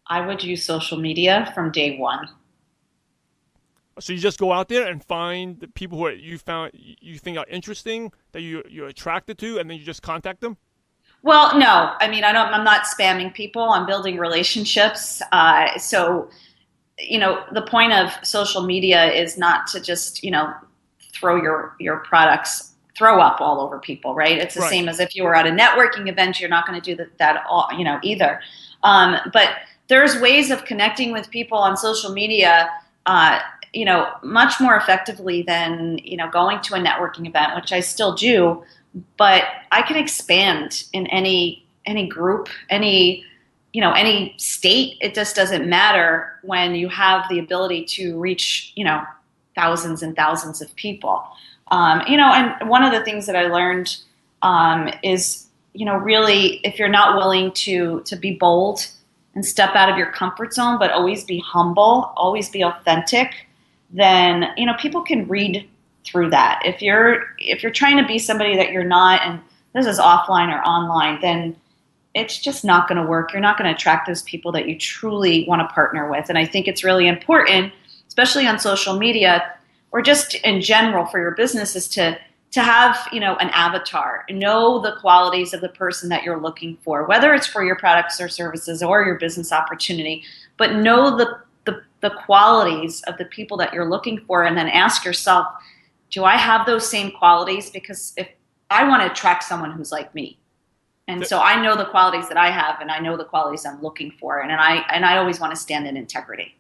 I would use social media from day one. So you just go out there and find the people who you think are interesting that you're attracted to, and then you just contact them. Well, no, I mean, I'm not spamming people. I'm building relationships. The point of social media is not to just, throw your products, throw up all over people, right? It's the Right. same as if you were at a networking event, you're not going to do that all, either. But there's ways of connecting with people on social media, much more effectively than, going to a networking event, which I still do, but I can expand in any group, any state. It just doesn't matter when you have the ability to reach, thousands and thousands of people. And one of the things that I learned is, really, if you're not willing to be bold and step out of your comfort zone, but always be humble, always be authentic, then people can read through that. If you're trying to be somebody that you're not, and this is offline or online, then it's just not going to work. You're not going to attract those people that you truly want to partner with. And I think it's really important, especially on social media or just in general for your business, is to have, an avatar, know the qualities of the person that you're looking for, whether it's for your products or services or your business opportunity, but know the qualities of the people that you're looking for, and then ask yourself, do I have those same qualities? Because if I want to attract someone who's like me, and so I know the qualities that I have, and I know the qualities I'm looking for, and I always want to stand in integrity.